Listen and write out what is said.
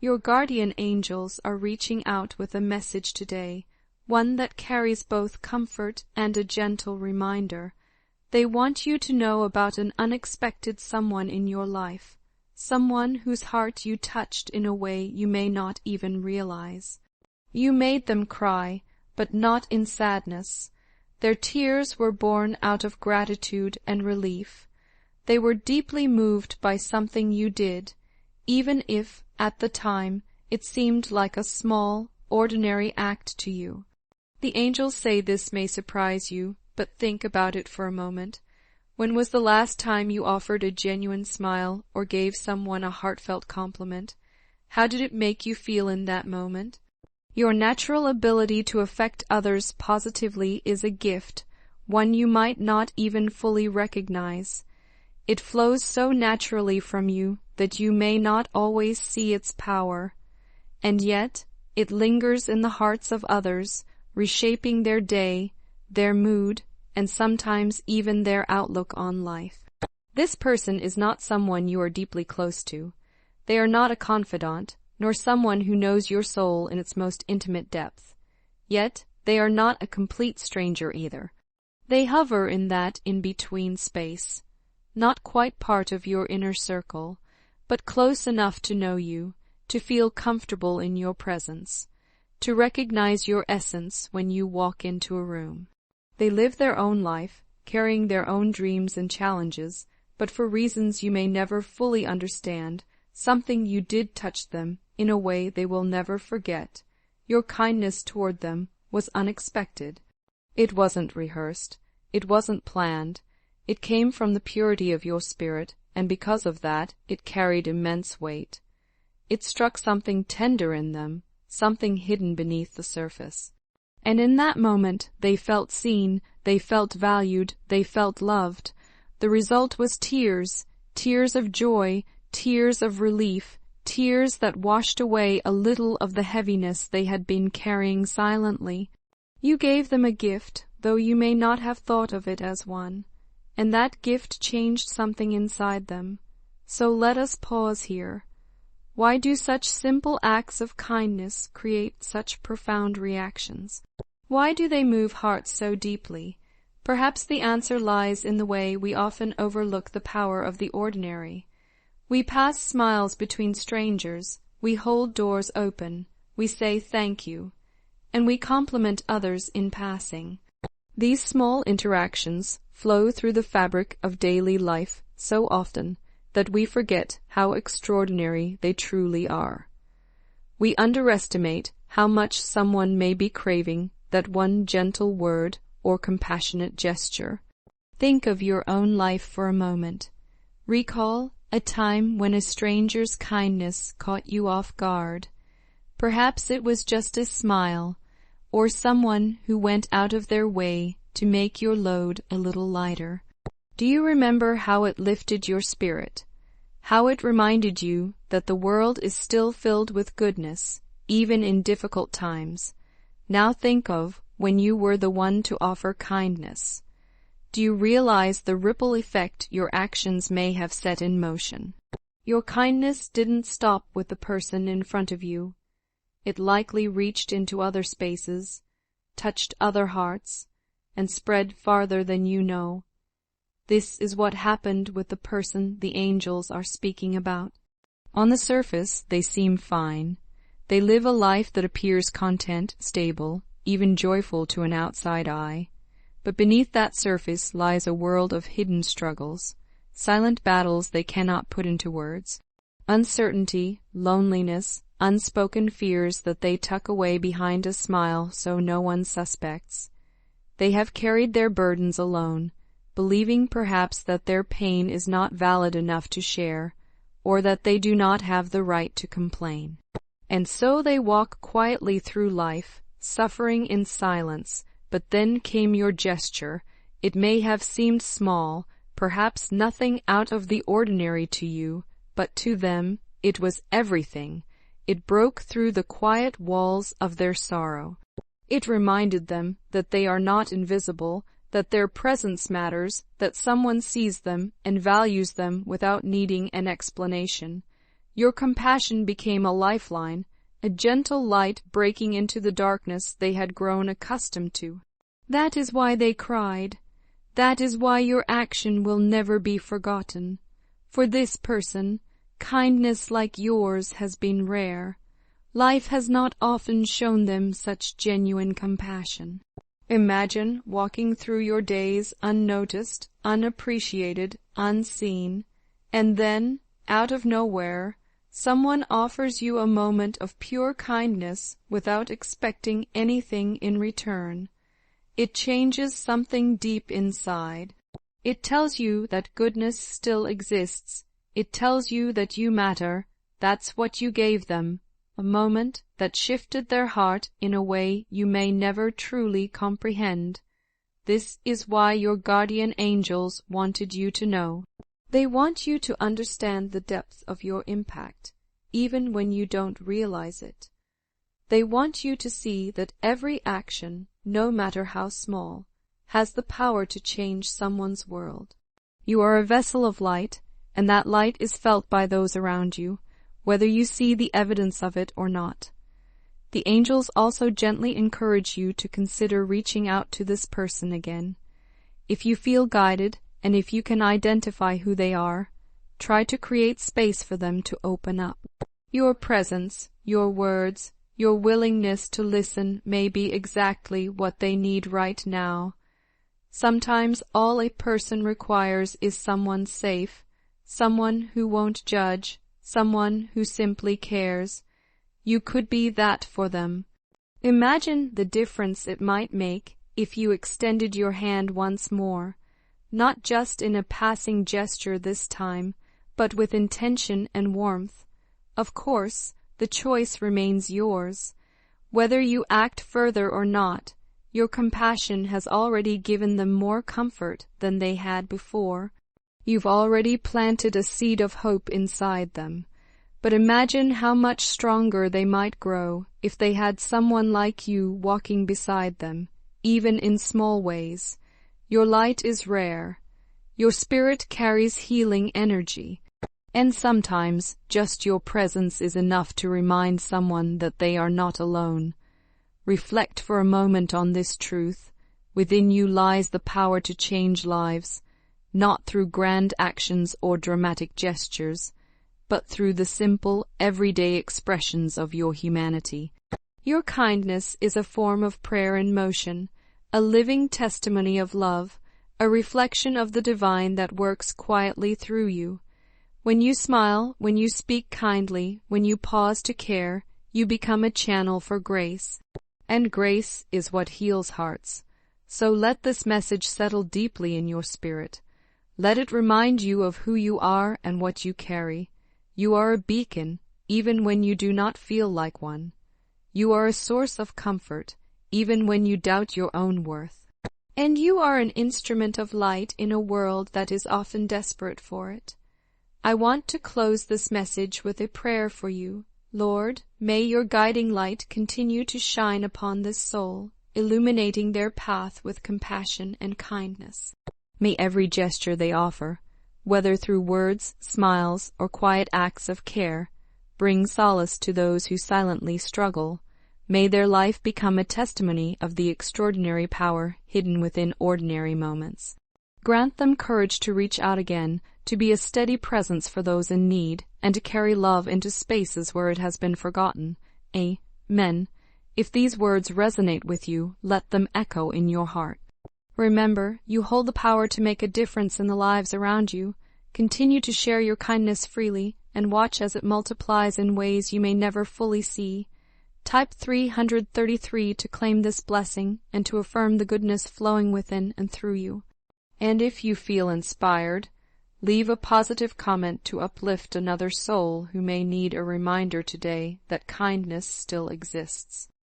Your guardian angels are reaching out with a message today, one that carries both comfort and a gentle reminder. They want you to know about an unexpected someone in your life, someone whose heart you touched in a way you may not even realize. You made them cry, but not in sadness. Their tears were born out of gratitude and relief. They were deeply moved by something you did, even if, at the time, it seemed like a small, ordinary act to you. The angels say this may surprise you, but think about it for a moment. When was the last time you offered a genuine smile or gave someone a heartfelt compliment? How did it make you feel in that moment? Your natural ability to affect others positively is a gift, one you might not even fully recognize. It flows so naturally from you that you may not always see its power, and yet it lingers in the hearts of others, reshaping their day, their mood, and sometimes even their outlook on life. This person is not someone you are deeply close to. They are not a confidant, nor someone who knows your soul in its most intimate depth. Yet they are not a complete stranger either. They hover in that in-between space, not quite part of your inner circle, but close enough to know you, to feel comfortable in your presence, to recognize your essence when you walk into a room. They live their own life, carrying their own dreams and challenges, but for reasons you may never fully understand, something you did touch them in a way they will never forget. Your kindness toward them was unexpected. It wasn't rehearsed. It wasn't planned. It came from the purity of your spirit, and because of that, it carried immense weight. It struck something tender in them, something hidden beneath the surface. And in that moment, they felt seen, they felt valued, they felt loved. The result was tears, tears of joy, tears of relief, tears that washed away a little of the heaviness they had been carrying silently. You gave them a gift, though you may not have thought of it as one, and that gift changed something inside them. So let us pause here. Why do such simple acts of kindness create such profound reactions? Why do they move hearts so deeply? Perhaps the answer lies in the way we often overlook the power of the ordinary. We pass smiles between strangers, we hold doors open, we say thank you, and we compliment others in passing. These small interactions flow through the fabric of daily life so often that we forget how extraordinary they truly are. We underestimate how much someone may be craving that one gentle word or compassionate gesture. Think of your own life for a moment. Recall a time when a stranger's kindness caught you off guard. Perhaps it was just a smile, or someone who went out of their way to make your load a little lighter. Do you remember how it lifted your spirit? How it reminded you that the world is still filled with goodness, even in difficult times? Now think of when you were the one to offer kindness. Do you realize the ripple effect your actions may have set in motion? Your kindness didn't stop with the person in front of you. It likely reached into other spaces, touched other hearts, and spread farther than you know. This is what happened with the person the angels are speaking about. On the surface, they seem fine. They live a life that appears content, stable, even joyful to an outside eye. But beneath that surface lies a world of hidden struggles, silent battles they cannot put into words, uncertainty, loneliness, unspoken fears that they tuck away behind a smile so no one suspects. They have carried their burdens alone, believing perhaps that their pain is not valid enough to share, or that they do not have the right to complain. And so they walk quietly through life, suffering in silence. But then came your gesture. It may have seemed small, perhaps nothing out of the ordinary to you, but to them it was everything. It broke through the quiet walls of their sorrow. It reminded them that they are not invisible, that their presence matters, that someone sees them and values them without needing an explanation. Your compassion became a lifeline, a gentle light breaking into the darkness they had grown accustomed to. That is why they cried. That is why your action will never be forgotten. For this person, kindness like yours has been rare. Life has not often shown them such genuine compassion. Imagine walking through your days unnoticed, unappreciated, unseen, and then, out of nowhere, someone offers you a moment of pure kindness without expecting anything in return. It changes something deep inside. It tells you that goodness still exists. It tells you that you matter. That's what you gave them. A moment that shifted their heart in a way you may never truly comprehend. This is why your guardian angels wanted you to know. They want you to understand the depth of your impact, even when you don't realize it. They want you to see that every action, no matter how small, has the power to change someone's world. You are a vessel of light, and that light is felt by those around you, whether you see the evidence of it or not. The angels also gently encourage you to consider reaching out to this person again. If you feel guided, and if you can identify who they are, try to create space for them to open up. Your presence, your words, your willingness to listen may be exactly what they need right now. Sometimes all a person requires is someone safe, someone who won't judge, someone who simply cares. You could be that for them. Imagine the difference it might make if you extended your hand once more, not just in a passing gesture this time, but with intention and warmth. Of course, the choice remains yours. Whether you act further or not, your compassion has already given them more comfort than they had before. You've already planted a seed of hope inside them. But imagine how much stronger they might grow if they had someone like you walking beside them, even in small ways. Your light is rare. Your spirit carries healing energy. And sometimes just your presence is enough to remind someone that they are not alone. Reflect for a moment on this truth. Within you lies the power to change lives, not through grand actions or dramatic gestures, but through the simple, everyday expressions of your humanity. Your kindness is a form of prayer in motion, a living testimony of love, a reflection of the divine that works quietly through you. When you smile, when you speak kindly, when you pause to care, you become a channel for grace. And grace is what heals hearts. So let this message settle deeply in your spirit. Let it remind you of who you are and what you carry. You are a beacon, even when you do not feel like one. You are a source of comfort, even when you doubt your own worth. And you are an instrument of light in a world that is often desperate for it. I want to close this message with a prayer for you. Lord, may your guiding light continue to shine upon this soul, illuminating their path with compassion and kindness. May every gesture they offer, whether through words, smiles, or quiet acts of care, bring solace to those who silently struggle. May their life become a testimony of the extraordinary power hidden within ordinary moments. Grant them courage to reach out again, to be a steady presence for those in need, and to carry love into spaces where it has been forgotten. Amen. If these words resonate with you, let them echo in your heart. Remember, you hold the power to make a difference in the lives around you. Continue to share your kindness freely, and watch as it multiplies in ways you may never fully see. Type 333 to claim this blessing and to affirm the goodness flowing within and through you. And if you feel inspired, leave a positive comment to uplift another soul who may need a reminder today that kindness still exists.